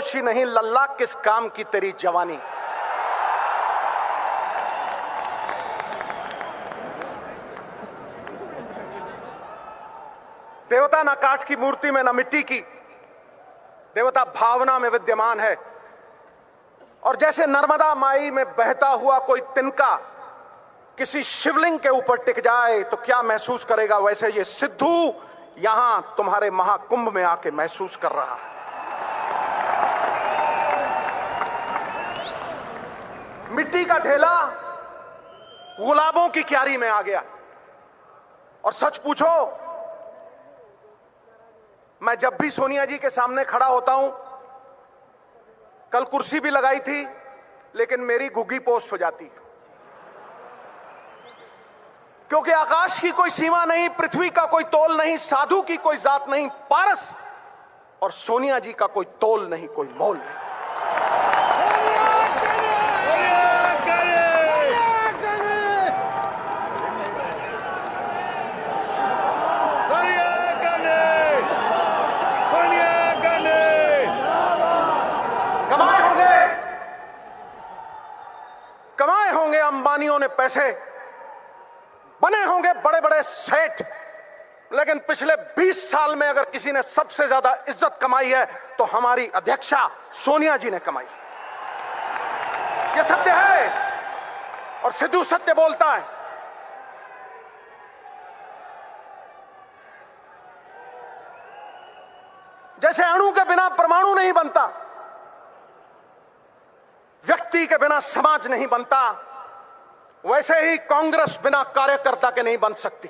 होश ही नहीं लल्ला, किस काम की तेरी जवानी। देवता ना काठ की मूर्ति में, ना मिट्टी की, देवता भावना में विद्यमान है। और जैसे नर्मदा माई में बहता हुआ कोई तिनका किसी शिवलिंग के ऊपर टिक जाए तो क्या महसूस करेगा, वैसे ये सिद्धू यहां तुम्हारे महाकुंभ में आके महसूस कर रहा है। मिट्टी का ढेला गुलाबों की क्यारी में आ गया। और सच पूछो, मैं जब भी सोनिया जी के सामने खड़ा होता हूं, कल कुर्सी भी लगाई थी लेकिन मेरी घुग्गी पोस्ट हो जाती है, क्योंकि आकाश की कोई सीमा नहीं, पृथ्वी का कोई तोल नहीं, साधु की कोई जात नहीं, पारस और सोनिया जी का कोई तोल नहीं, कोई मोल नहीं। कमाए होंगे अंबानियों ने पैसे, बने होंगे बड़े बड़े सेठ, लेकिन पिछले 20 साल में अगर किसी ने सबसे ज्यादा इज्जत कमाई है तो हमारी अध्यक्षा सोनिया जी ने कमाई। यह सत्य है और सिद्धू सत्य बोलता है। जैसे अणु के बिना परमाणु नहीं बनता, व्यक्ति के बिना समाज नहीं बनता, वैसे ही कांग्रेस बिना कार्यकर्ता के नहीं बन सकती।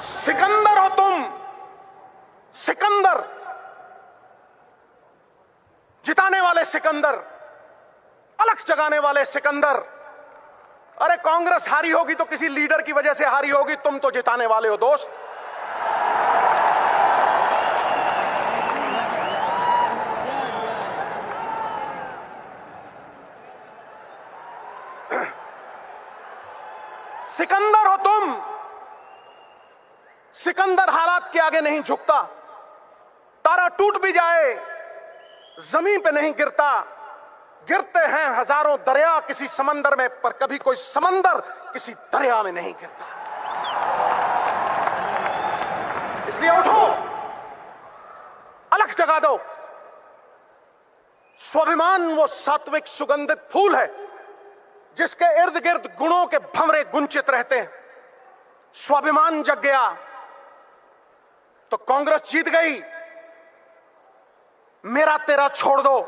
सिकंदर हो तुम, सिकंदर, जिताने वाले सिकंदर, अलग जगाने वाले सिकंदर। अरे कांग्रेस हारी होगी तो किसी लीडर की वजह से हारी होगी, तुम तो जिताने वाले हो दोस्त। सिकंदर हो तुम, सिकंदर हालात के आगे नहीं झुकता, तारा टूट भी जाए जमीन पे नहीं गिरता, गिरते हैं हजारों दरिया किसी समंदर में, पर कभी कोई समंदर किसी दरिया में नहीं गिरता। इसलिए उठो, अलग जगा दो। स्वाभिमान वो सात्विक सुगंधित फूल है जिसके इर्द गिर्द गुणों के भंवरे गुंचित रहते हैं। स्वाभिमान जग गया तो कांग्रेस जीत गई। मेरा तेरा छोड़ दो,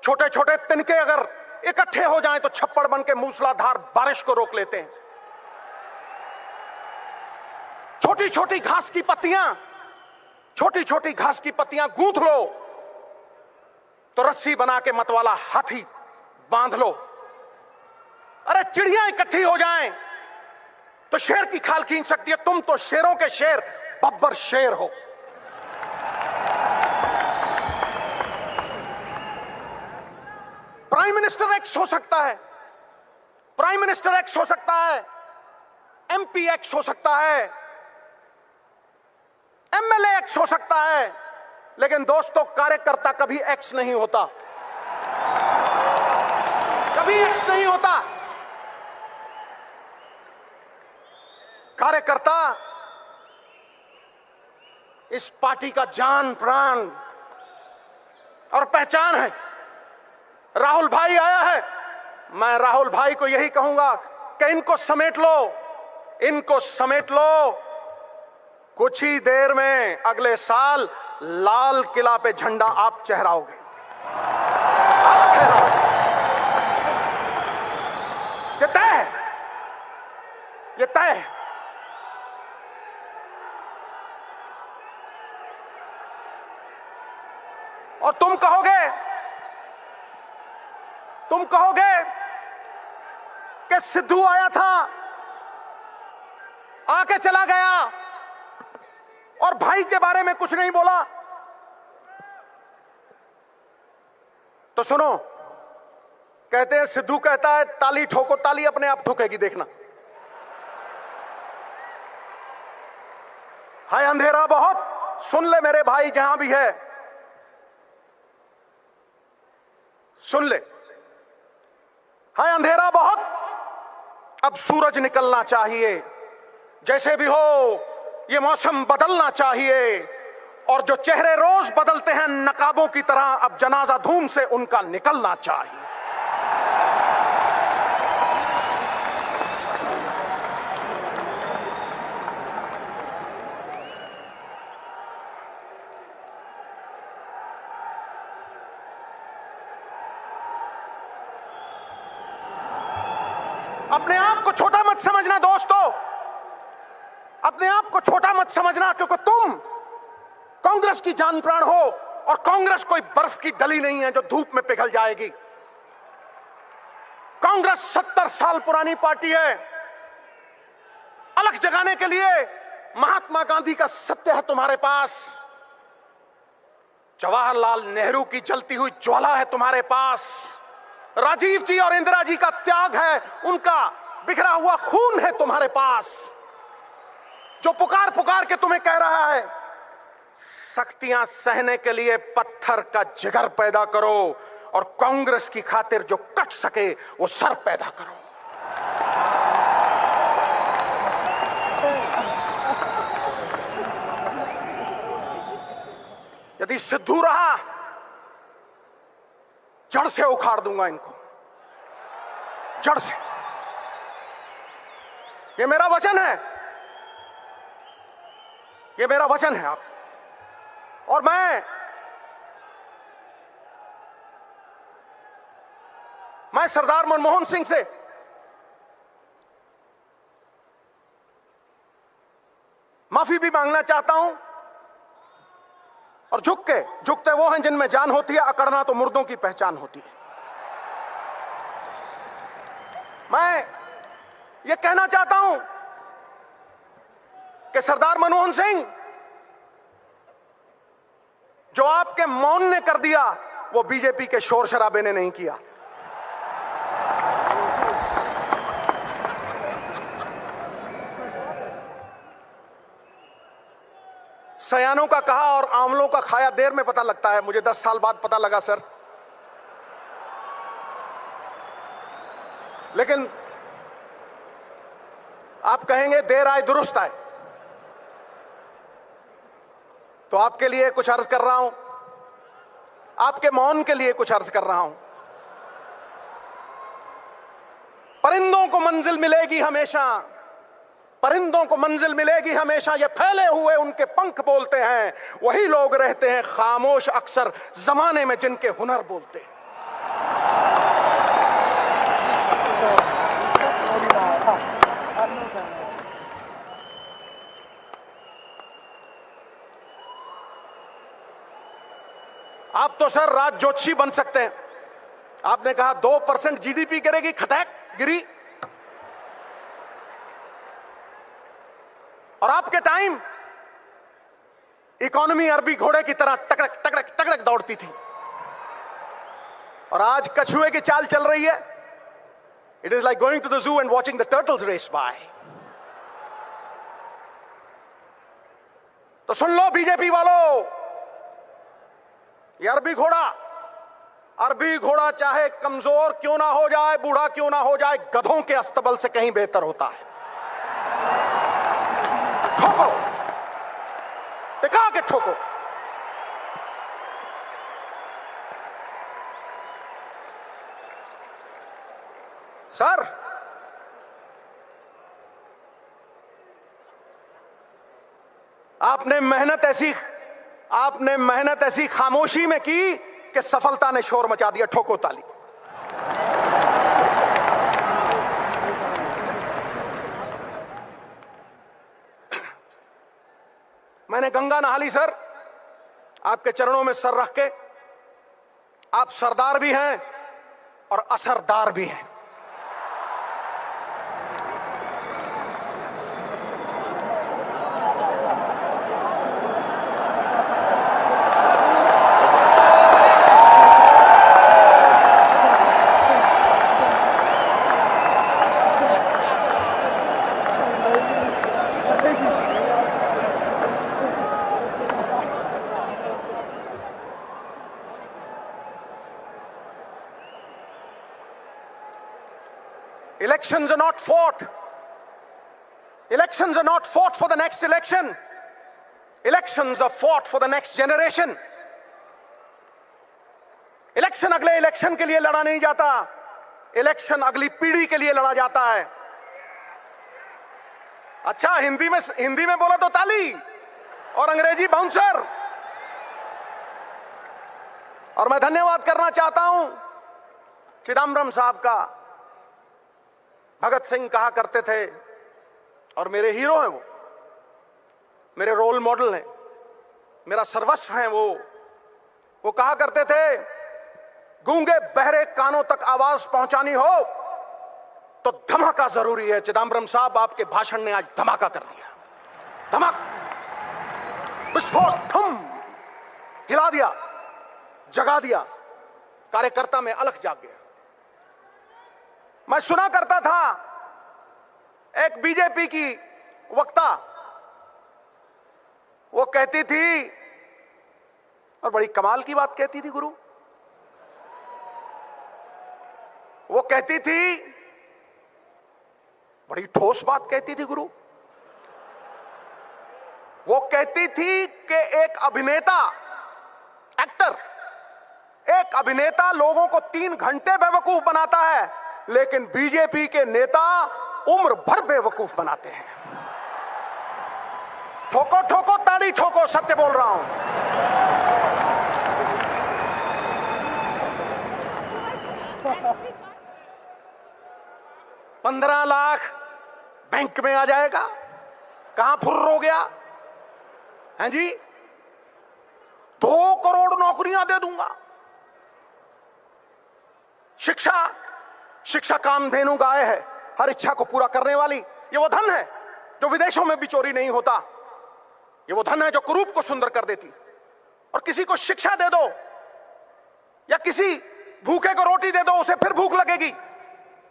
छोटे छोटे तिनके अगर इकट्ठे हो जाएं तो छप्पड़ बन के मूसलाधार बारिश को रोक लेते हैं। छोटी छोटी घास की पत्तियां, छोटी छोटी घास की पत्तियां गूंथ लो तो रस्सी बना के मतवाला हाथी बांध लो। अरे चिड़िया इकट्ठी हो जाएं तो शेर की खाल खींच सकती है। तुम तो शेरों के शेर, बब्बर शेर हो। प्राइम मिनिस्टर एक्स हो सकता है, प्राइम मिनिस्टर एक्स हो सकता है, एमपी एक्स हो सकता है, एमएलए एक्स हो सकता है, लेकिन दोस्तों कार्यकर्ता कभी एक्स नहीं होता, कभी एक्स नहीं होता। कार्यकर्ता इस पार्टी का जान प्राण और पहचान है। राहुल भाई आया है, मैं राहुल भाई को यही कहूंगा कि इनको समेट लो, इनको समेट लो। कुछ ही देर में अगले साल लाल किला पे झंडा आप चहराओगे, आप फहराओगे। ये तय है, ये तय है। और तुम कहोगे कि सिद्धू आया था, आके चला गया और भाई के बारे में कुछ नहीं बोला। तो सुनो, कहते हैं सिद्धू कहता है ताली ठोको, ताली अपने आप ठोकेगी, देखना। है अंधेरा बहुत, सुन ले मेरे भाई जहां भी है, सुन ले। है अंधेरा बहुत, अब सूरज निकलना चाहिए। जैसे भी हो ये मौसम बदलना चाहिए, और जो चेहरे रोज बदलते हैं नकाबों की तरह, अब जनाजा धूम से उनका निकलना चाहिए। अपने आप को छोटा मत समझना दोस्तों, अपने आप को छोटा मत समझना, क्योंकि तुम कांग्रेस की जान प्राण हो, और कांग्रेस कोई बर्फ की डली नहीं है जो धूप में पिघल जाएगी। कांग्रेस 70 साल पुरानी पार्टी है। अलग जगाने के लिए महात्मा गांधी का सत्य है तुम्हारे पास, जवाहरलाल नेहरू की जलती हुई ज्वाला है तुम्हारे पास, राजीव जी और इंदिरा जी का त्याग है, उनका बिखरा हुआ खून है तुम्हारे पास, जो पुकार पुकार के तुम्हें कह रहा है सख्तियां सहने के लिए पत्थर का जिगर पैदा करो, और कांग्रेस की खातिर जो कट सके वो सर पैदा करो। यदि सिद्धू रहा, जड़ से उखाड़ दूंगा इनको, जड़ से। ये मेरा वचन है, ये मेरा वचन है। आप और मैं सरदार मनमोहन सिंह से माफी भी मांगना चाहता हूं, और झुकते वो हैं जिनमें जान होती है, अकड़ना तो मुर्दों की पहचान होती है। मैं ये कहना चाहता हूं कि सरदार मनमोहन सिंह, जो आपके मौन ने कर दिया वो बीजेपी के शोर शराबे ने नहीं किया। सयानों का कहा और आंवलों का खाया देर में पता लगता है, मुझे 10 साल बाद पता लगा सर। लेकिन आप कहेंगे देर आए दुरुस्त आए, तो आपके लिए कुछ अर्ज कर रहा हूं, आपके मौन के लिए कुछ अर्ज कर रहा हूं। परिंदों को मंजिल मिलेगी हमेशा, परिंदों को मंजिल मिलेगी हमेशा, ये फैले हुए उनके पंख बोलते हैं, वही लोग रहते हैं खामोश अक्सर जमाने में जिनके हुनर बोलते हैं। आप तो सर राज जोशी बन सकते हैं। आपने कहा 2% जीडीपी करेगी, खटैक गिरी। और आपके टाइम इकोनॉमी अरबी घोड़े की तरह टकड़क टकड़क टकड़क दौड़ती थी, और आज कछुए की चाल चल रही है। It is like going to the zoo and watching the turtles race by. तो सुन लो बीजेपी वालों, ये अरबी घोड़ा चाहे कमजोर क्यों ना हो जाए, बूढ़ा क्यों ना हो जाए, गधों के अस्तबल से कहीं बेहतर होता है। ठोको, टिका के ठोको। सर आपने मेहनत ऐसी खामोशी में की कि सफलता ने शोर मचा दिया। ठोको ताली। मैंने गंगा नहा ली सर, आपके चरणों में सर रख के। आप सरदार भी हैं और असरदार भी हैं। Elections are not fought. Elections are not fought for the next election. Elections are fought for the next generation. Election अगले इलेक्शन के लिए लड़ा नहीं जाता, इलेक्शन अगली पीढ़ी के लिए लड़ा जाता है। अच्छा, हिंदी में बोला तो ताली और अंग्रेजी बाउंसर। और मैं धन्यवाद करना चाहता हूं चिदम्बरम साहब का। भगत सिंह कहा करते थे, और मेरे हीरो हैं वो, मेरे रोल मॉडल हैं, मेरा सर्वस्व हैं वो कहा करते थे, गूंगे बहरे कानों तक आवाज पहुंचानी हो तो धमाका जरूरी है। चिदम्बरम साहब, आपके भाषण ने आज धमाका कर दिया। धमाका, विस्फोट, धम, हिला दिया, जगा दिया, कार्यकर्ता में अलख जाग गया। मैं सुना करता था एक बीजेपी की वक्ता, वो कहती थी, और बड़ी कमाल की बात कहती थी गुरु, वो कहती थी, बड़ी ठोस बात कहती थी गुरु, वो कहती थी कि एक अभिनेता लोगों को 3 घंटे बेवकूफ बनाता है, लेकिन बीजेपी के नेता उम्र भर बेवकूफ बनाते हैं। ठोको ठोको ताली ठोको, सत्य बोल रहा हूं। $15 लाख बैंक में आ जाएगा, कहां फुर्र हो गया हैं जी? 2 करोड़ नौकरियां दे दूंगा। शिक्षा कामधेनु गाय है, हर इच्छा को पूरा करने वाली। ये वो धन है जो विदेशों में भी चोरी नहीं होता। ये वो धन है जो कुरूप को सुंदर कर देती। और किसी को शिक्षा दे दो या किसी भूखे को रोटी दे दो, उसे फिर भूख लगेगी,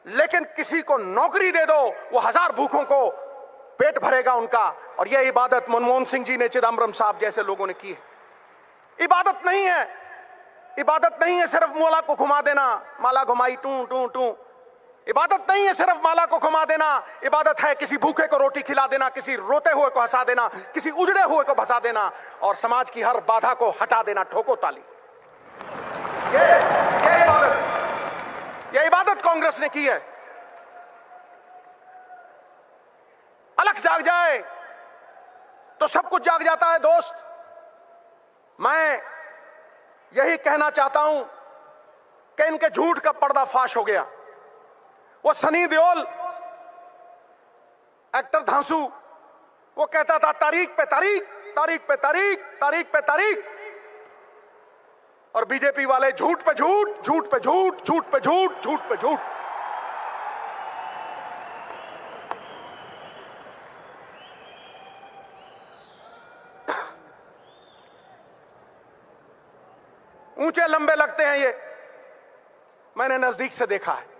लेकिन किसी को नौकरी दे दो, वो 1000 भूखों को पेट भरेगा उनका। और यह इबादत मनमोहन सिंह जी ने, चिदम्बरम साहब जैसे लोगों ने की है। इबादत नहीं है सिर्फ माला को घुमा देना, माला घुमाई टू टू टू। इबादत नहीं है सिर्फ माला को घुमा देना, इबादत है किसी भूखे को रोटी खिला देना, किसी रोते हुए को हंसा देना, किसी उजड़े हुए को भसा देना, और समाज की हर बाधा को हटा देना। ठोको ताली। ये इबादत कांग्रेस ने की है। अलख जाग जाए तो सब कुछ जाग जाता है दोस्त। मैं यही कहना चाहता हूं कि इनके झूठ का पर्दाफाश हो गया। वो सनी देओल, एक्टर धांसू, वो कहता था तारीख पे तारीख, तारीख पे तारीख, तारीख पे तारीख, और बीजेपी वाले झूठ पे झूठ, झूठ पे झूठ, झूठ पे झूठ, झूठ पे झूठ। ऊंचे लंबे लगते हैं ये, मैंने नजदीक से देखा है।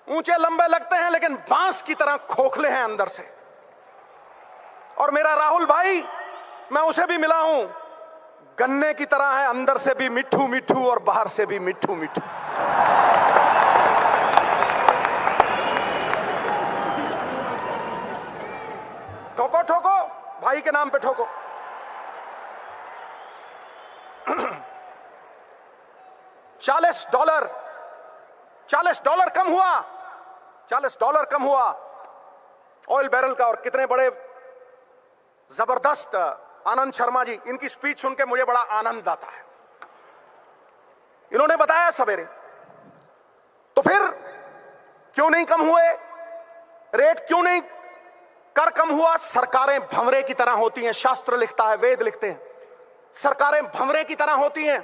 ऊंचे लंबे लगते हैं लेकिन बांस की तरह खोखले हैं अंदर से। और मेरा राहुल भाई, मैं उसे भी मिला हूं, गन्ने की तरह है, अंदर से भी मिठू मिठू और बाहर से भी मिठू मिठू। ठोको ठोको, भाई के नाम पे ठोको। $40 कम हुआ, $40 कम हुआ ऑयल बैरल का। और कितने बड़े जबरदस्त आनंद शर्मा जी, इनकी स्पीच सुन के मुझे बड़ा आनंद आता है। इन्होंने बताया सवेरे, तो फिर क्यों नहीं कम हुए रेट, क्यों नहीं कर कम हुआ? सरकारें भंवरे की तरह होती हैं, शास्त्र लिखता है, वेद लिखते हैं, सरकारें भंवरे की तरह होती हैं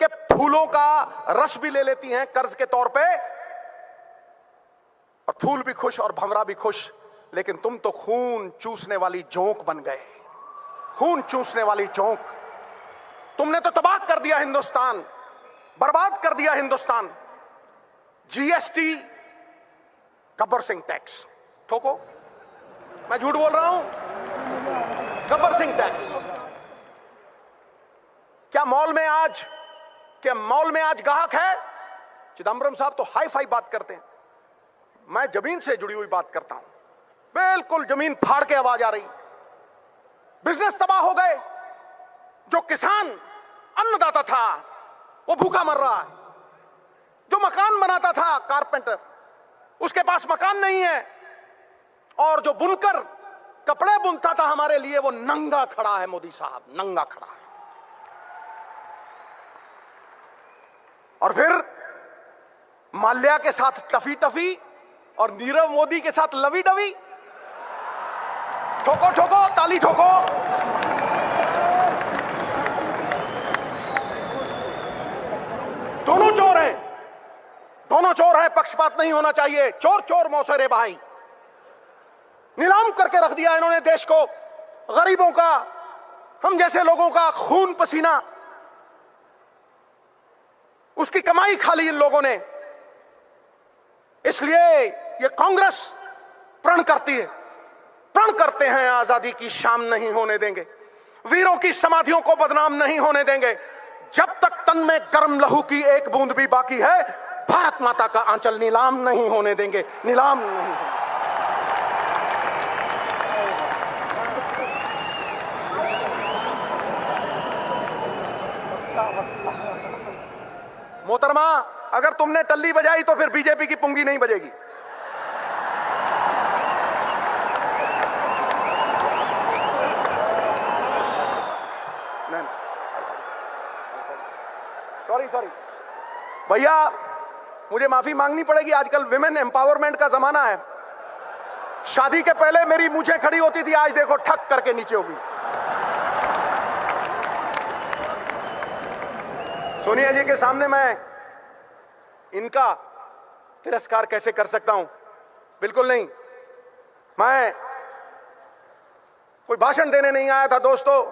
कि फूलों का रस भी ले लेती हैं कर्ज के तौर पे, और फूल भी खुश और भंवरा भी खुश। लेकिन तुम तो खून चूसने वाली जोंक बन गए, खून चूसने वाली जोंक। तुमने तो तबाह कर दिया हिंदुस्तान, बर्बाद कर दिया हिंदुस्तान। जीएसटी, गब्बर सिंह टैक्स, ठोको, मैं झूठ बोल रहा हूं? गब्बर सिंह टैक्स। क्या मॉल में आज ग्राहक है? चिदम्बरम साहब तो हाई फाई बात करते हैं। मैं जमीन से जुड़ी हुई बात करता हूं, बिल्कुल जमीन फाड़ के आवाज आ रही। बिजनेस तबाह हो गए। जो किसान अन्नदाता था वो भूखा मर रहा है। जो मकान बनाता था कारपेंटर, उसके पास मकान नहीं है। और जो बुनकर कपड़े बुनता था हमारे लिए, वो नंगा खड़ा है। मोदी साहब नंगा खड़ा है। और फिर माल्या के साथ टफी टफी और नीरव मोदी के साथ लवी डवी। ठोको ठोको, ताली ठोको। दोनों चोर हैं, दोनों चोर हैं। पक्षपात नहीं होना चाहिए। चोर चोर मौसेरे भाई। नीलाम करके रख दिया इन्होंने देश को। गरीबों का, हम जैसे लोगों का खून पसीना, उसकी कमाई खा ली इन लोगों ने। इसलिए ये कांग्रेस प्रण करती है, प्रण करते हैं, आजादी की शाम नहीं होने देंगे, वीरों की समाधियों को बदनाम नहीं होने देंगे। जब तक तन में गर्म लहू की एक बूंद भी बाकी है, भारत माता का आंचल नीलाम नहीं होने देंगे, नीलाम नहीं होने। मोहतरमा, अगर तुमने टल्ली बजाई तो फिर बीजेपी की पुंगी नहीं बजेगी। सॉरी भैया, मुझे माफी मांगनी पड़ेगी। आजकल विमेन एम्पावरमेंट का जमाना है। शादी के पहले मेरी मूंछें खड़ी होती थी, आज देखो ठक करके नीचे होगी। सोनिया जी के सामने मैं इनका तिरस्कार कैसे कर सकता हूं? बिल्कुल नहीं। मैं कोई भाषण देने नहीं आया था दोस्तों।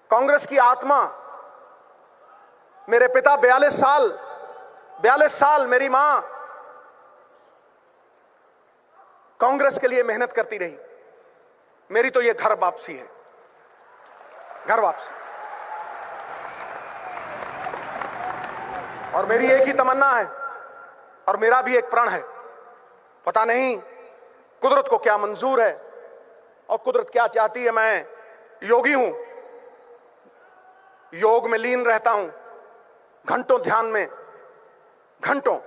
कांग्रेस की आत्मा, मेरे पिता 42 साल मेरी मां कांग्रेस के लिए मेहनत करती रही। मेरी तो ये घर वापसी है, घर वापसी। और मेरी एक ही तमन्ना है और मेरा भी एक प्रण है। पता नहीं कुदरत को क्या मंजूर है और कुदरत क्या चाहती है। मैं योगी हूं, योग में लीन रहता हूं, घंटों ध्यान में, घंटों।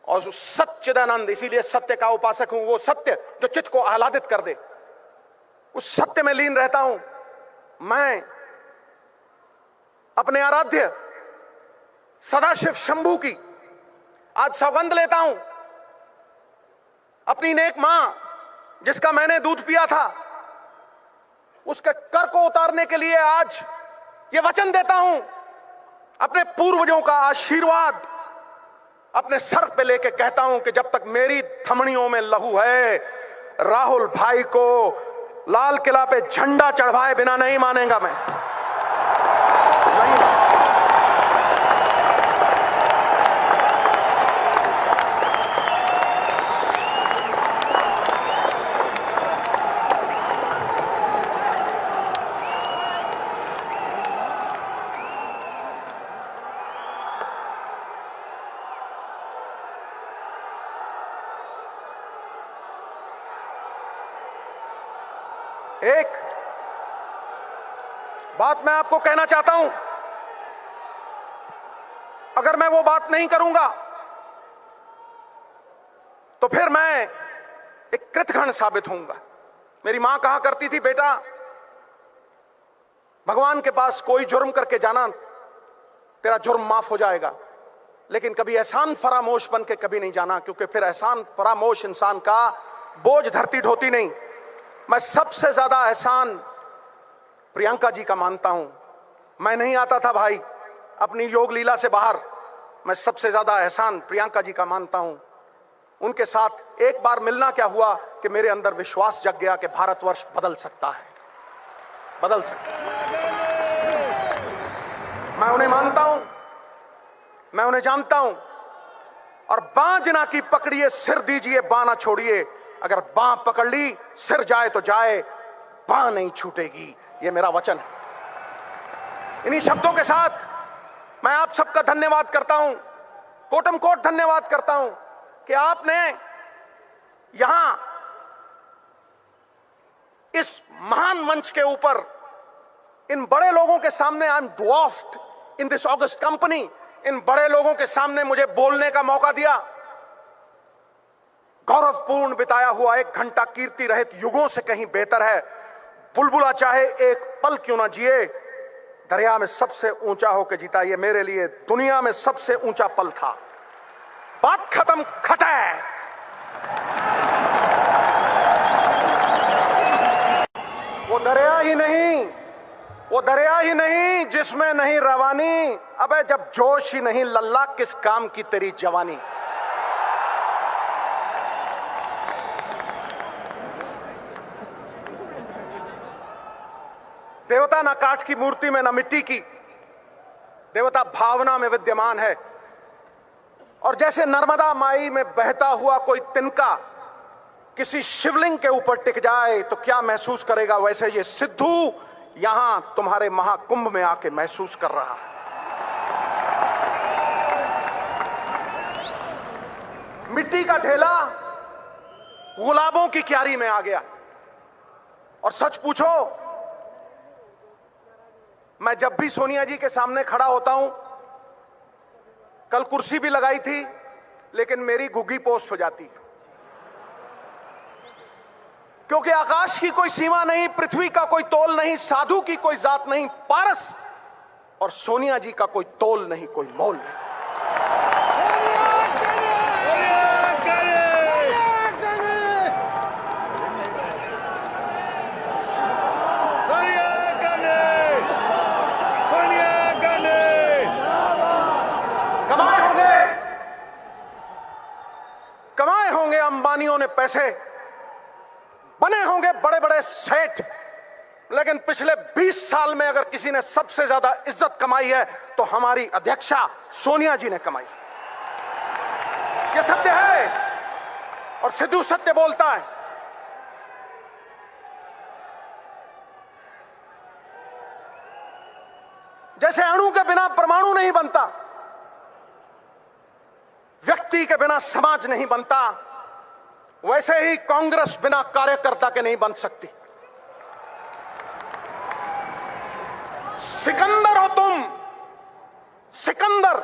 और जो सच्चिदानंद, इसीलिए सत्य का उपासक हूं। वो सत्य जो चित्त को आह्लादित कर दे, उस सत्य में लीन रहता हूं। मैं अपने आराध्य सदाशिव शंभू की आज सौगंध लेता हूं। अपनी नेक मां जिसका मैंने दूध पिया था, उसके कर को उतारने के लिए आज ये वचन देता हूं। अपने पूर्वजों का आशीर्वाद अपने सर पे लेके कहता हूं कि जब तक मेरी धमनियों में लहू है, राहुल भाई को लाल किला पे झंडा चढ़वाए बिना नहीं मानेगा मैं। नहीं। एक बात मैं आपको कहना चाहता हूं, अगर मैं वो बात नहीं करूंगा तो फिर मैं एक कृतघ्न साबित होऊंगा। मेरी मां कहा करती थी, बेटा भगवान के पास कोई जुर्म करके जाना, तेरा जुर्म माफ हो जाएगा, लेकिन कभी एहसान फरामोश बन के कभी नहीं जाना, क्योंकि फिर एहसान फरामोश इंसान का बोझ धरती ढोती नहीं। मैं सबसे ज्यादा एहसान प्रियंका जी का मानता हूं। मैं नहीं आता था भाई अपनी योग लीला से बाहर। मैं सबसे ज्यादा एहसान प्रियंका जी का मानता हूं। उनके साथ एक बार मिलना क्या हुआ कि मेरे अंदर विश्वास जग गया कि भारतवर्ष बदल सकता है, बदल सकता है। मैं उन्हें मानता हूं, मैं उन्हें जानता हूं। और बांजना की पकड़िए, सिर दीजिए, बाँ ना छोड़िए। अगर बां पकड़ ली, सिर जाए तो जाए, बां नहीं छूटेगी। यह मेरा वचन है। इन्हीं शब्दों के साथ मैं आप सबका धन्यवाद करता हूं, कोटम कोट धन्यवाद करता हूं। कि आपने यहां इस महान मंच के ऊपर इन बड़े लोगों के सामने, I am dwarfed in this august company, इन बड़े लोगों के सामने मुझे बोलने का मौका दिया। गौरवपूर्ण बिताया हुआ 1 घंटा कीर्ति रहित युगों से कहीं बेहतर है। बुलबुला चाहे एक पल क्यों ना जिए, दरिया में सबसे ऊंचा होकर जीता। ये मेरे लिए दुनिया में सबसे ऊंचा पल था। बात खत्म, खटैक। वो दरिया ही नहीं जिसमें नहीं रवानी। अबे जब जोश ही नहीं लल्ला, किस काम की तेरी जवानी। देवता ना काठ की मूर्ति में, ना मिट्टी की। देवता भावना में विद्यमान है। और जैसे नर्मदा माई में बहता हुआ कोई तिनका किसी शिवलिंग के ऊपर टिक जाए तो क्या महसूस करेगा, वैसे ये सिद्धू यहां तुम्हारे महाकुंभ में आके महसूस कर रहा है। मिट्टी का ढेला गुलाबों की क्यारी में आ गया। और सच पूछो, मैं जब भी सोनिया जी के सामने खड़ा होता हूं, कल कुर्सी भी लगाई थी लेकिन मेरी घुग्गी पोस्ट हो जाती, क्योंकि आकाश की कोई सीमा नहीं, पृथ्वी का कोई तोल नहीं, साधु की कोई जात नहीं, पारस और सोनिया जी का कोई तोल नहीं, कोई मोल नहीं। कमाए होंगे अंबानियों ने पैसे, बने होंगे बड़े बड़े सेठ, लेकिन पिछले 20 साल में अगर किसी ने सबसे ज्यादा इज्जत कमाई है तो हमारी अध्यक्षा सोनिया जी ने कमाई। यह सत्य है और सिद्धू सत्य बोलता है। जैसे अणु के बिना परमाणु नहीं बनता, व्यक्ति के बिना समाज नहीं बनता, वैसे ही कांग्रेस बिना कार्यकर्ता के नहीं बन सकती। सिकंदर हो तुम, सिकंदर,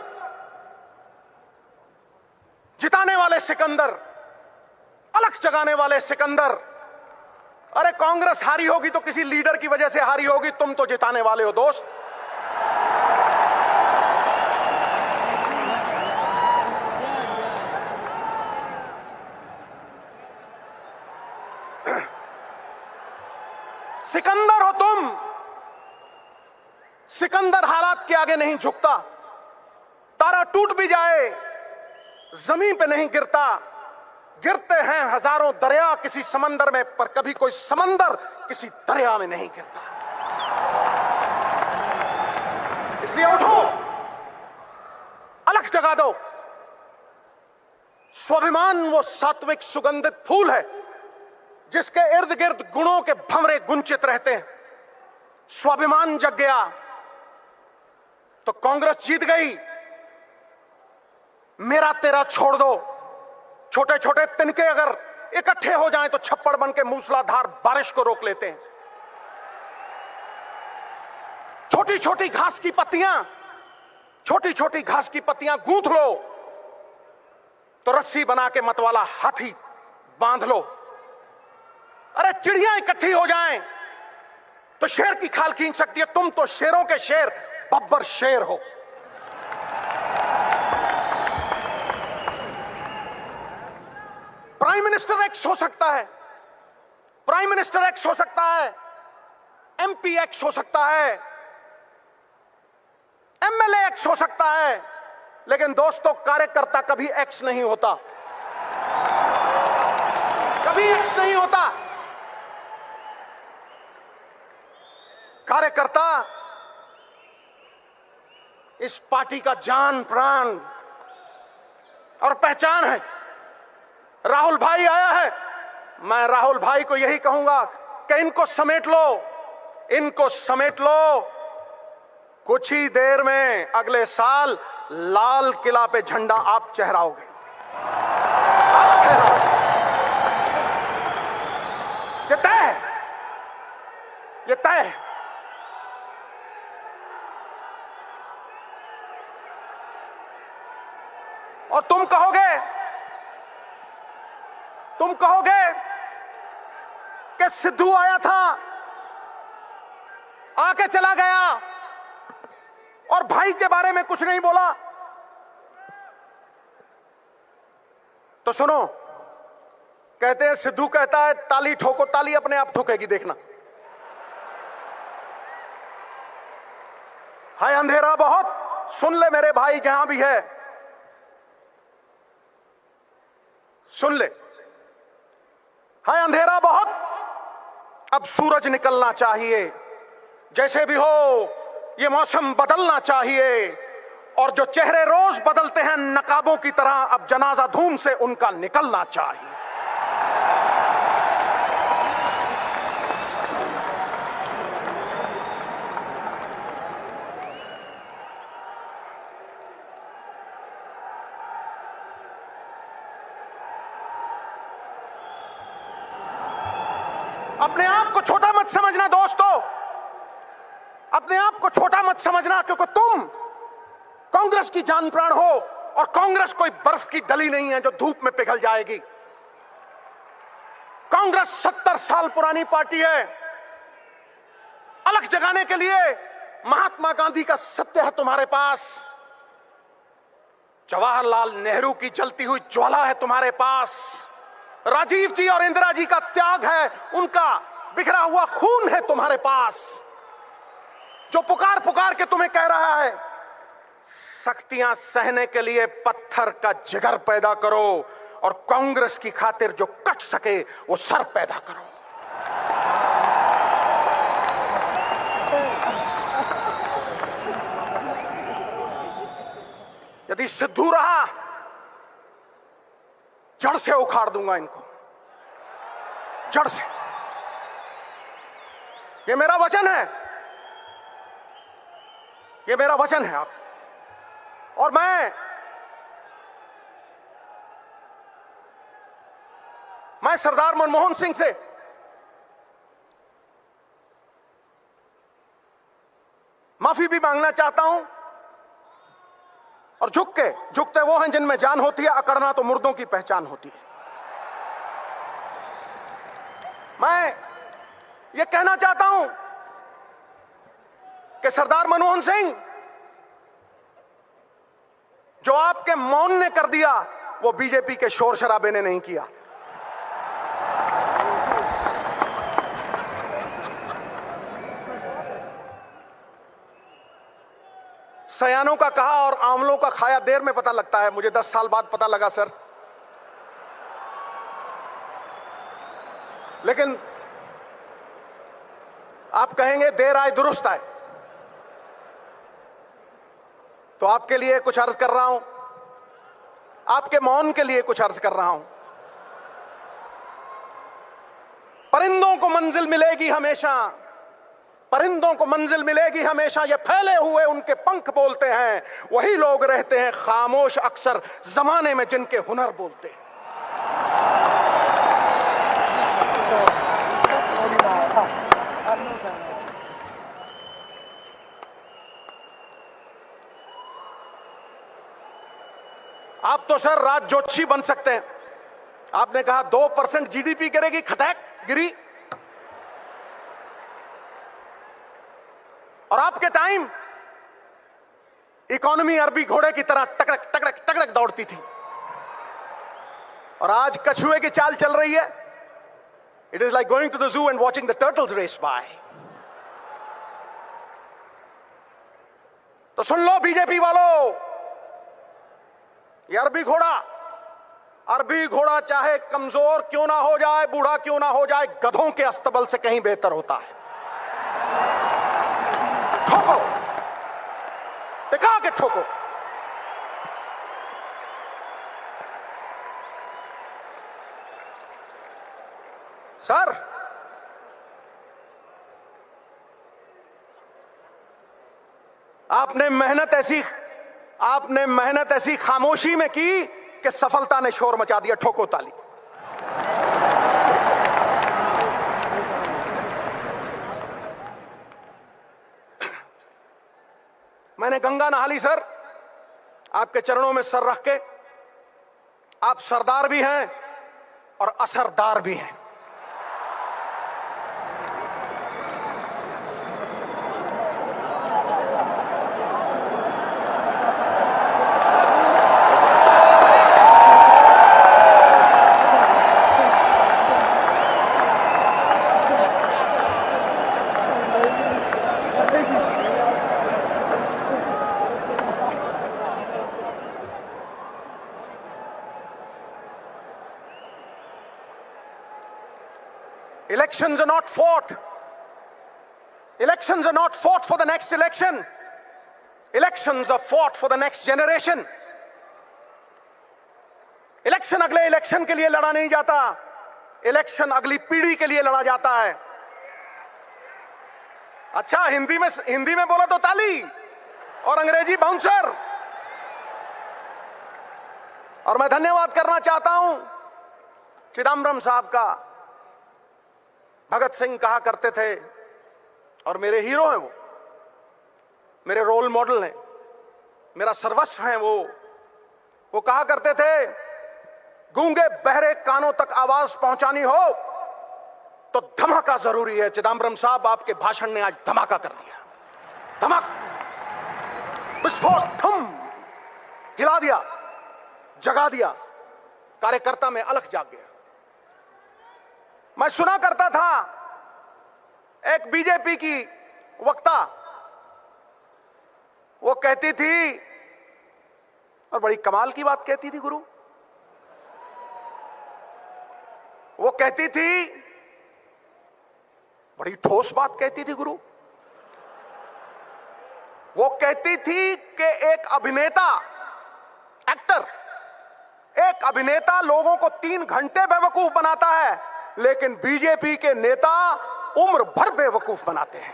जिताने वाले सिकंदर, अलग जगाने वाले सिकंदर। अरे कांग्रेस हारी होगी तो किसी लीडर की वजह से हारी होगी, तुम तो जिताने वाले हो दोस्त। सिकंदर हो तुम, सिकंदर हालात के आगे नहीं झुकता। तारा टूट भी जाए जमीन पे नहीं गिरता। गिरते हैं हजारों दरिया किसी समंदर में, पर कभी कोई समंदर किसी दरिया में नहीं गिरता। इसलिए उठो, अलग जगा दो। स्वाभिमान वो सात्विक सुगंधित फूल है जिसके इर्द गिर्द गुणों के भंवरे गुंचित रहते हैं। स्वाभिमान जग गया तो कांग्रेस जीत गई। मेरा तेरा छोड़ दो। छोटे छोटे तिनके अगर इकट्ठे हो जाएं तो छप्पड़ बन के मूसलाधार बारिश को रोक लेते हैं। छोटी छोटी घास की पत्तियां, छोटी छोटी घास की पत्तियां गूंथ लो तो रस्सी बना के मतवाला हाथी बांध लो। अरे चिड़ियां इकट्ठी हो जाएं तो शेर की खाल खींच सकती है। तुम तो शेरों के शेर, बब्बर शेर हो। प्राइम मिनिस्टर एक्स हो सकता है, प्राइम मिनिस्टर एक्स हो सकता है, एमपी एक्स हो सकता है, एमएलए एक्स हो सकता है, लेकिन दोस्तों कार्यकर्ता कभी एक्स नहीं होता, कभी एक्स नहीं होता। कार्यकर्ता इस पार्टी का जान प्राण और पहचान है। राहुल भाई आया है, मैं राहुल भाई को यही कहूंगा कि इनको समेट लो, इनको समेट लो। कुछ ही देर में अगले साल लाल किला पे झंडा आप चढ़ाओगे। ये तय है, ये तय है। और तुम कहोगे कि सिद्धू आया था, आके चला गया और भाई के बारे में कुछ नहीं बोला। तो सुनो, कहते हैं, सिद्धू कहता है ताली ठोको, ताली अपने आप ठोकेगी, देखना। है अंधेरा बहुत, सुन ले मेरे भाई जहां भी है, सुन ले। है अंधेरा बहुत, अब सूरज निकलना चाहिए। जैसे भी हो ये मौसम बदलना चाहिए, और जो चेहरे रोज बदलते हैं नकाबों की तरह, अब जनाजा धूम से उनका निकलना चाहिए। अपने आप को छोटा मत समझना दोस्तों, अपने आप को छोटा मत समझना, क्योंकि तुम कांग्रेस की जान प्राण हो, और कांग्रेस कोई बर्फ की डली नहीं है जो धूप में पिघल जाएगी। कांग्रेस 70 साल पुरानी पार्टी है। अलग जगाने के लिए महात्मा गांधी का सत्य है तुम्हारे पास, जवाहरलाल नेहरू की जलती हुई ज्वाला है तुम्हारे पास, राजीव जी और इंदिरा जी का त्याग है, उनका बिखरा हुआ खून है तुम्हारे पास, जो पुकार पुकार के तुम्हें कह रहा है सख्तियां सहने के लिए पत्थर का जिगर पैदा करो, और कांग्रेस की खातिर जो कट सके वो सर पैदा करो। यदि सिद्धू रहा, जड़ से उखाड़ दूंगा इनको, जड़ से। ये मेरा वचन है, ये मेरा वचन है। आप और मैं सरदार मनमोहन सिंह से माफी भी मांगना चाहता हूं, और झुकते वो हैं जिनमें जान होती है, अकड़ना तो मुर्दों की पहचान होती है। मैं ये कहना चाहता हूं कि सरदार मनमोहन सिंह, जो आपके मौन ने कर दिया वो बीजेपी के शोर शराबे ने नहीं किया। सयानों का कहा और आंवलों का खाया देर में पता लगता है, मुझे 10 साल बाद पता लगा सर। लेकिन आप कहेंगे देर आए दुरुस्त आए, तो आपके लिए कुछ अर्ज कर रहा हूं, आपके मौन के लिए कुछ अर्ज कर रहा हूं। परिंदों को मंजिल मिलेगी हमेशा, परिंदों को मंजिल मिलेगी हमेशा, ये फैले हुए उनके पंख बोलते हैं, वही लोग रहते हैं खामोश अक्सर जमाने में जिनके हुनर बोलते हैं। आप तो सर राज जोशी बन सकते हैं। आपने कहा 2% जीडीपी गिरेगी, खटैक गिरी, और आपके टाइम इकोनॉमी अरबी घोड़े की तरह टकड़क टकड़क टकड़क दौड़ती थी, और आज कछुए की चाल चल रही है। It is like going to the zoo and watching the turtles race by. तो सुन लो बीजेपी वालों, ये अरबी घोड़ा चाहे कमजोर क्यों ना हो जाए, बूढ़ा क्यों ना हो जाए, गधों के अस्तबल से कहीं बेहतर होता है। ठोको, टिका के ठोको। सर, आपने मेहनत ऐसी खामोशी में की कि सफलता ने शोर मचा दिया। ठोको ताली। मैंने गंगा नहा ली सर, आपके चरणों में सर रख के। आप सरदार भी हैं और असरदार भी हैं। Elections are not fought. Elections are not fought for the next election. Elections are fought for the next generation. Election अगले इलेक्शन के लिए लड़ा नहीं जाता, इलेक्शन अगली पीढ़ी के लिए लड़ा जाता है। अच्छा, हिंदी में बोला तो ताली और अंग्रेजी बाउंसर। और मैं धन्यवाद करना चाहता हूं चिदम्बरम साहब का। भगत सिंह कहा करते थे, और मेरे हीरो हैं वो, मेरे रोल मॉडल हैं, मेरा सर्वस्व हैं वो कहा करते थे, गूंगे बहरे कानों तक आवाज पहुंचानी हो तो धमाका जरूरी है। चिदम्बरम साहब, आपके भाषण ने आज धमाका कर दिया। धमाक, विस्फोट, थम, हिला दिया, जगा दिया, कार्यकर्ता में अलख जाग गया। मैं सुना करता था एक बीजेपी की वक्ता, वो कहती थी, और बड़ी कमाल की बात कहती थी गुरु, वो कहती थी, बड़ी ठोस बात कहती थी गुरु, वो कहती थी कि एक अभिनेता लोगों को 3 घंटे बेवकूफ बनाता है, लेकिन बीजेपी के नेता उम्र भर बेवकूफ बनाते हैं।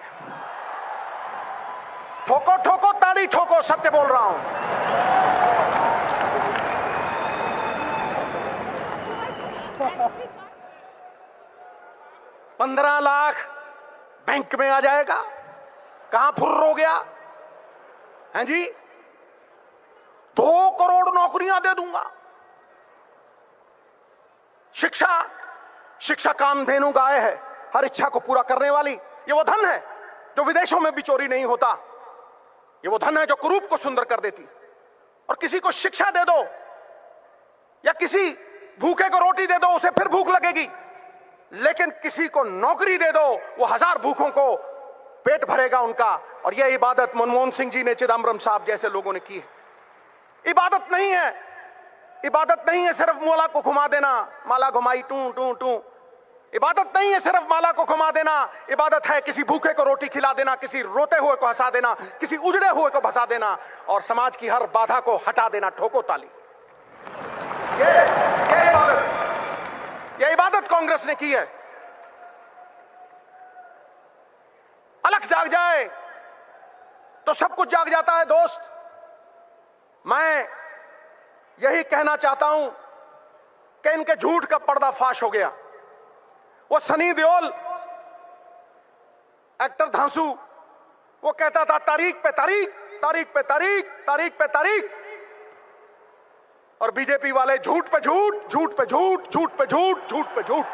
ठोको ठोको ताली ठोको, सत्य बोल रहा हूं। $15 लाख बैंक में आ जाएगा, कहां फुर्र हो गया हैं जी? 2 करोड़ नौकरियां दे दूंगा। शिक्षा कामधेनु गाय है, हर इच्छा को पूरा करने वाली। ये वो धन है जो विदेशों में भी चोरी नहीं होता। ये वो धन है जो कुरूप को सुंदर कर देती। और किसी को शिक्षा दे दो या किसी भूखे को रोटी दे दो, उसे फिर भूख लगेगी, लेकिन किसी को नौकरी दे दो, वो 1000 भूखों को पेट भरेगा उनका। और यह इबादत मनमोहन सिंह जी ने, चिदम्बरम साहब जैसे लोगों ने की है। इबादत नहीं है सिर्फ माला को घुमा देना, माला घुमाई टू टू टू। इबादत नहीं है सिर्फ माला को घुमा देना, इबादत है किसी भूखे को रोटी खिला देना, किसी रोते हुए को हंसा देना, किसी उजड़े हुए को भसा देना, और समाज की हर बाधा को हटा देना। ठोको ताली। ये इबादत कांग्रेस ने की है। अलख जाग जाए तो सब कुछ जाग जाता है दोस्त। मैं यही कहना चाहता हूं कि इनके झूठ का पर्दाफाश हो गया। वो सनी देओल, एक्टर धांसू, वो कहता था तारीख पे तारीख, तारीख पे तारीख, तारीख पे तारीख। और बीजेपी वाले झूठ पे झूठ, झूठ पे झूठ, झूठ पे झूठ, झूठ पे झूठ।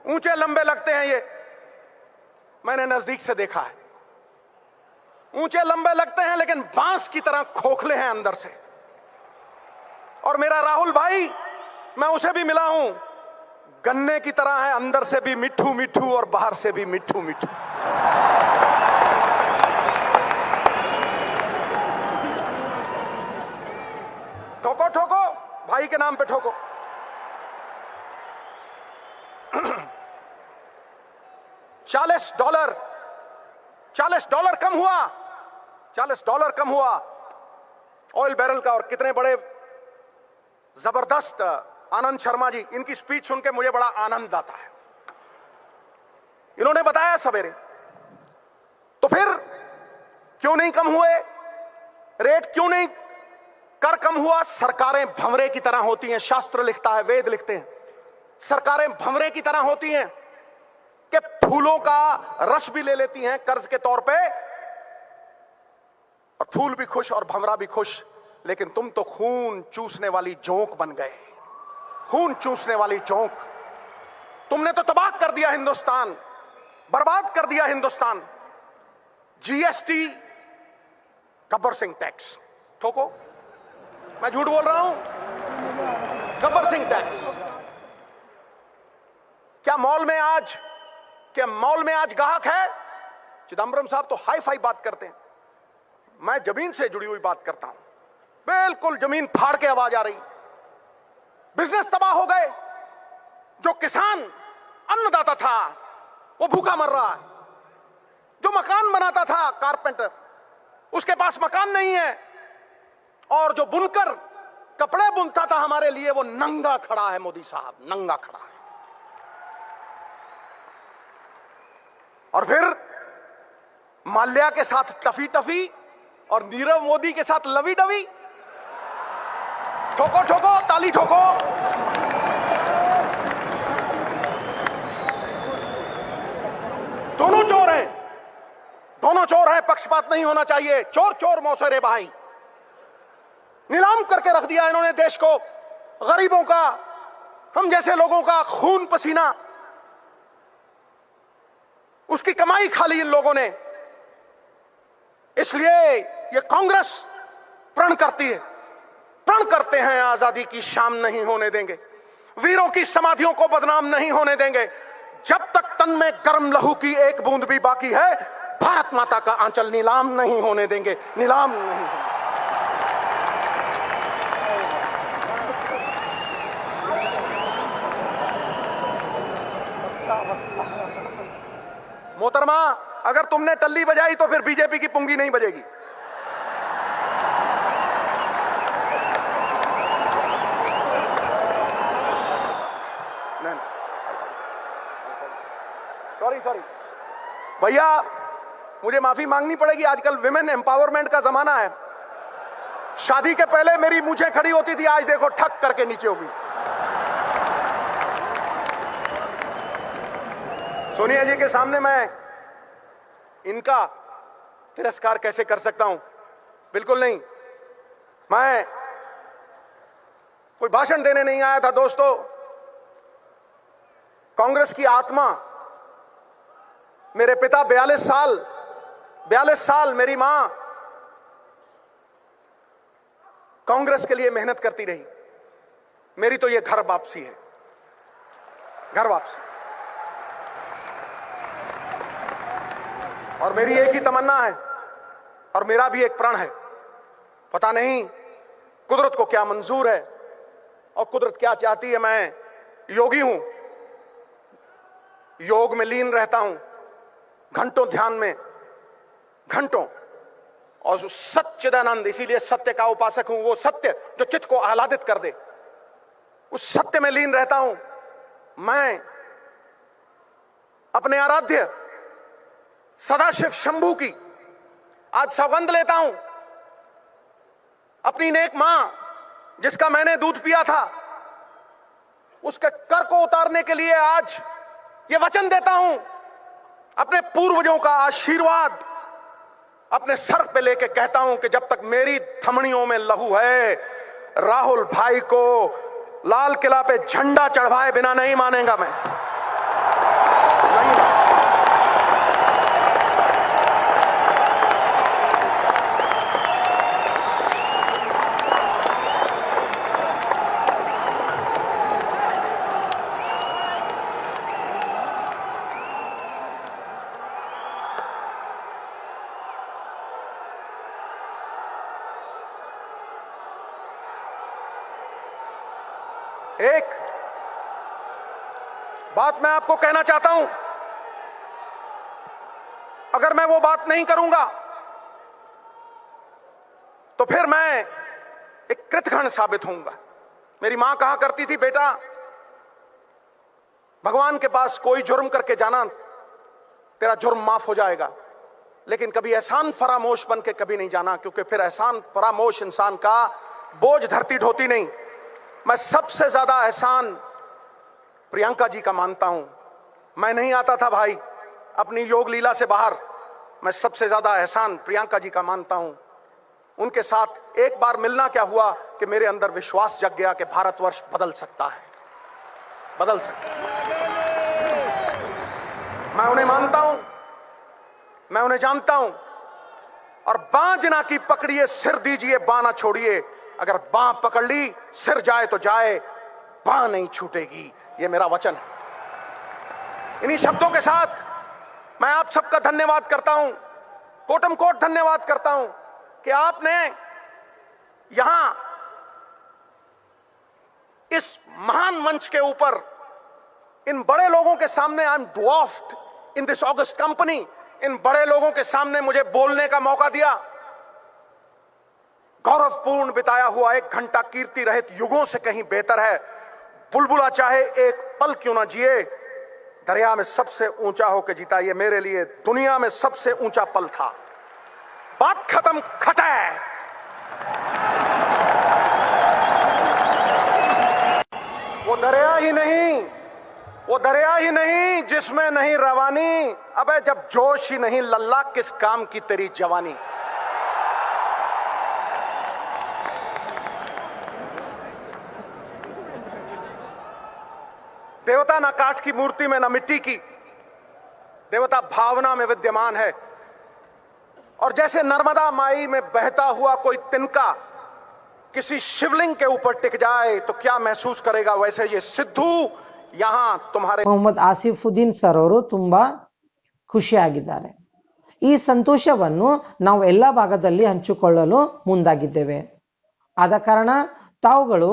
ऊंचे लंबे लगते हैं ये, मैंने नजदीक से देखा है। ऊंचे लंबे लगते हैं लेकिन बांस की तरह खोखले हैं अंदर से। और मेरा राहुल भाई, मैं उसे भी मिला हूं, गन्ने की तरह है, अंदर से भी मिट्ठू मिट्ठू और बाहर से भी मिट्ठू मिट्ठू। ठोको ठोको, भाई के नाम पे ठोको। $40 कम हुआ, $40 कम हुआ ऑयल बैरल का। और कितने बड़े जबरदस्त आनंद शर्मा जी, इनकी स्पीच सुन के मुझे बड़ा आनंद आता है। इन्होंने बताया सवेरे, तो फिर क्यों नहीं कम हुए रेट, क्यों नहीं कर कम हुआ, सरकारें भंवरे की तरह होती हैं। शास्त्र लिखता है, वेद लिखते हैं, सरकारें भंवरे की तरह होती हैं कि फूलों का रस भी ले लेती हैं कर्ज के तौर पे, और फूल भी खुश और भंवरा भी खुश। लेकिन तुम तो खून चूसने वाली जोंक बन गए, खून चूसने वाली जोंक। तुमने तो तबाह कर दिया हिंदुस्तान, बर्बाद कर दिया हिंदुस्तान। जीएसटी, गब्बर सिंह टैक्स, ठोको, मैं झूठ बोल रहा हूं? गब्बर सिंह टैक्स। क्या मॉल में आज ग्राहक है? चिदंबरम साहब तो हाई फाई बात करते हैं, मैं जमीन से जुड़ी हुई बात करता हूं। बिल्कुल जमीन फाड़ के आवाज आ रही। बिजनेस तबाह हो गए। जो किसान अन्नदाता था वो भूखा मर रहा है। जो मकान बनाता था कारपेंटर, उसके पास मकान नहीं है। और जो बुनकर कपड़े बुनता था हमारे लिए, वो नंगा खड़ा है। मोदी साहब नंगा खड़ा है। और फिर माल्या के साथ टफी टफी और नीरव मोदी के साथ लवी डवी। ठोको ठोको, ताली ठोको। दोनों चोर हैं, दोनों चोर हैं, पक्षपात नहीं होना चाहिए। चोर चोर मौसेरे भाई। नीलाम करके रख दिया इन्होंने देश को, गरीबों का, हम जैसे लोगों का खून पसीना, उसकी कमाई खा ली इन लोगों ने। इसलिए ये कांग्रेस प्रण करती है, प्रण करते हैं, आजादी की शाम नहीं होने देंगे, वीरों की समाधियों को बदनाम नहीं होने देंगे। जब तक तन में गर्म लहू की एक बूंद भी बाकी है, भारत माता का आंचल नीलाम नहीं होने देंगे, नीलाम नहीं होने। मोहतरमा, अगर तुमने टल्ली बजाई तो फिर बीजेपी की पुंगी नहीं बजेगी। सॉरी भैया, मुझे माफी मांगनी पड़ेगी। आजकल विमेन एम्पावरमेंट का जमाना है। शादी के पहले मेरी मूछें खड़ी होती थी, आज देखो ठक करके नीचे होगी। सोनिया जी के सामने मैं इनका तिरस्कार कैसे कर सकता हूं? बिल्कुल नहीं। मैं कोई भाषण देने नहीं आया था दोस्तों। कांग्रेस की आत्मा, मेरे पिता 42 साल मेरी मां कांग्रेस के लिए मेहनत करती रही। मेरी तो ये घर वापसी है, घर वापसी। और मेरी एक ही तमन्ना है और मेरा भी एक प्रण है। पता नहीं कुदरत को क्या मंजूर है और कुदरत क्या चाहती है। मैं योगी हूं, योग में लीन रहता हूं, घंटों ध्यान में, घंटों। और जो सच्चिदानंद, इसीलिए सत्य का उपासक हूं। वो सत्य जो चित्त को आह्लादित कर दे, उस सत्य में लीन रहता हूं। मैं अपने आराध्य सदाशिव शंभू की आज सौगंध लेता हूं। अपनी नेक मां जिसका मैंने दूध पिया था, उसके कर को उतारने के लिए आज ये वचन देता हूं। अपने पूर्वजों का आशीर्वाद अपने सर पे लेके कहता हूं कि जब तक मेरी धमनियों में लहू है, राहुल भाई को लाल किला पे झंडा चढ़वाए बिना नहीं मानेगा मैं। नहीं। एक बात मैं आपको कहना चाहता हूं, अगर मैं वो बात नहीं करूंगा तो फिर मैं एक कृतघ्न साबित होऊंगा। मेरी मां कहा करती थी, बेटा भगवान के पास कोई जुर्म करके जाना, तेरा जुर्म माफ हो जाएगा, लेकिन कभी एहसान फरामोश बन के कभी नहीं जाना, क्योंकि फिर एहसान फरामोश इंसान का बोझ धरती ढोती नहीं। मैं सबसे ज्यादा एहसान प्रियंका जी का मानता हूं। मैं नहीं आता था भाई अपनी योग लीला से बाहर। मैं सबसे ज्यादा एहसान प्रियंका जी का मानता हूं। उनके साथ एक बार मिलना क्या हुआ कि मेरे अंदर विश्वास जग गया कि भारतवर्ष बदल सकता है, बदल सकता है। मैं उन्हें मानता हूं, मैं उन्हें जानता हूं। और बां जिना की पकड़िए, सिर दीजिए, बां ना छोड़िए। अगर बां पकड़ ली, सिर जाए तो जाए, बां नहीं छूटेगी। यह मेरा वचन है। इन्हीं शब्दों के साथ मैं आप सबका धन्यवाद करता हूं, कोटम कोट धन्यवाद करता हूं कि आपने यहां इस महान मंच के ऊपर इन बड़े लोगों के सामने, I am dwarfed in this august company, इन बड़े लोगों के सामने मुझे बोलने का मौका दिया। गौरवपूर्ण बिताया हुआ 1 घंटा कीर्ति रहित युगों से कहीं बेहतर है। बुलबुला चाहे एक पल क्यों ना जिए, दरिया में सबसे ऊंचा होकर जीता। ये मेरे लिए दुनिया में सबसे ऊंचा पल था। बात खत्म, खटैक। वो दरिया ही नहीं, वो दरिया ही नहीं जिसमें नहीं रवानी। अबे जब जोश ही नहीं लल्ला, किस काम की तेरी जवानी। देवता ना काठ की मूर्ति में, ना मिट्टी की। देवता भावना में विद्यमान है। और जैसे नर्मदा माई में बहता हुआ कोई तिनका किसी शिवलिंग के ऊपर टिक जाए तो क्या महसूस करेगा, वैसे ये सिद्धू यहां तुम्हारे ಮೊಹಮ್ಮದ್ ಆಸಿಫುದ್ದೀನ್ ಸರ್ ಅವರು ತುಂಬಾ ಖುಷಿಯಾಗಿದ್ದಾರೆ. ಈ ಸಂತೋಷವನ್ನು ನಾವು ಎಲ್ಲ ಭಾಗದಲ್ಲಿ ಹಂಚಿಕೊಳ್ಳಲು ಮುಂದಾಗಿದ್ದೇವೆ. ಆದ ಕಾರಣ ತಾವುಗಳು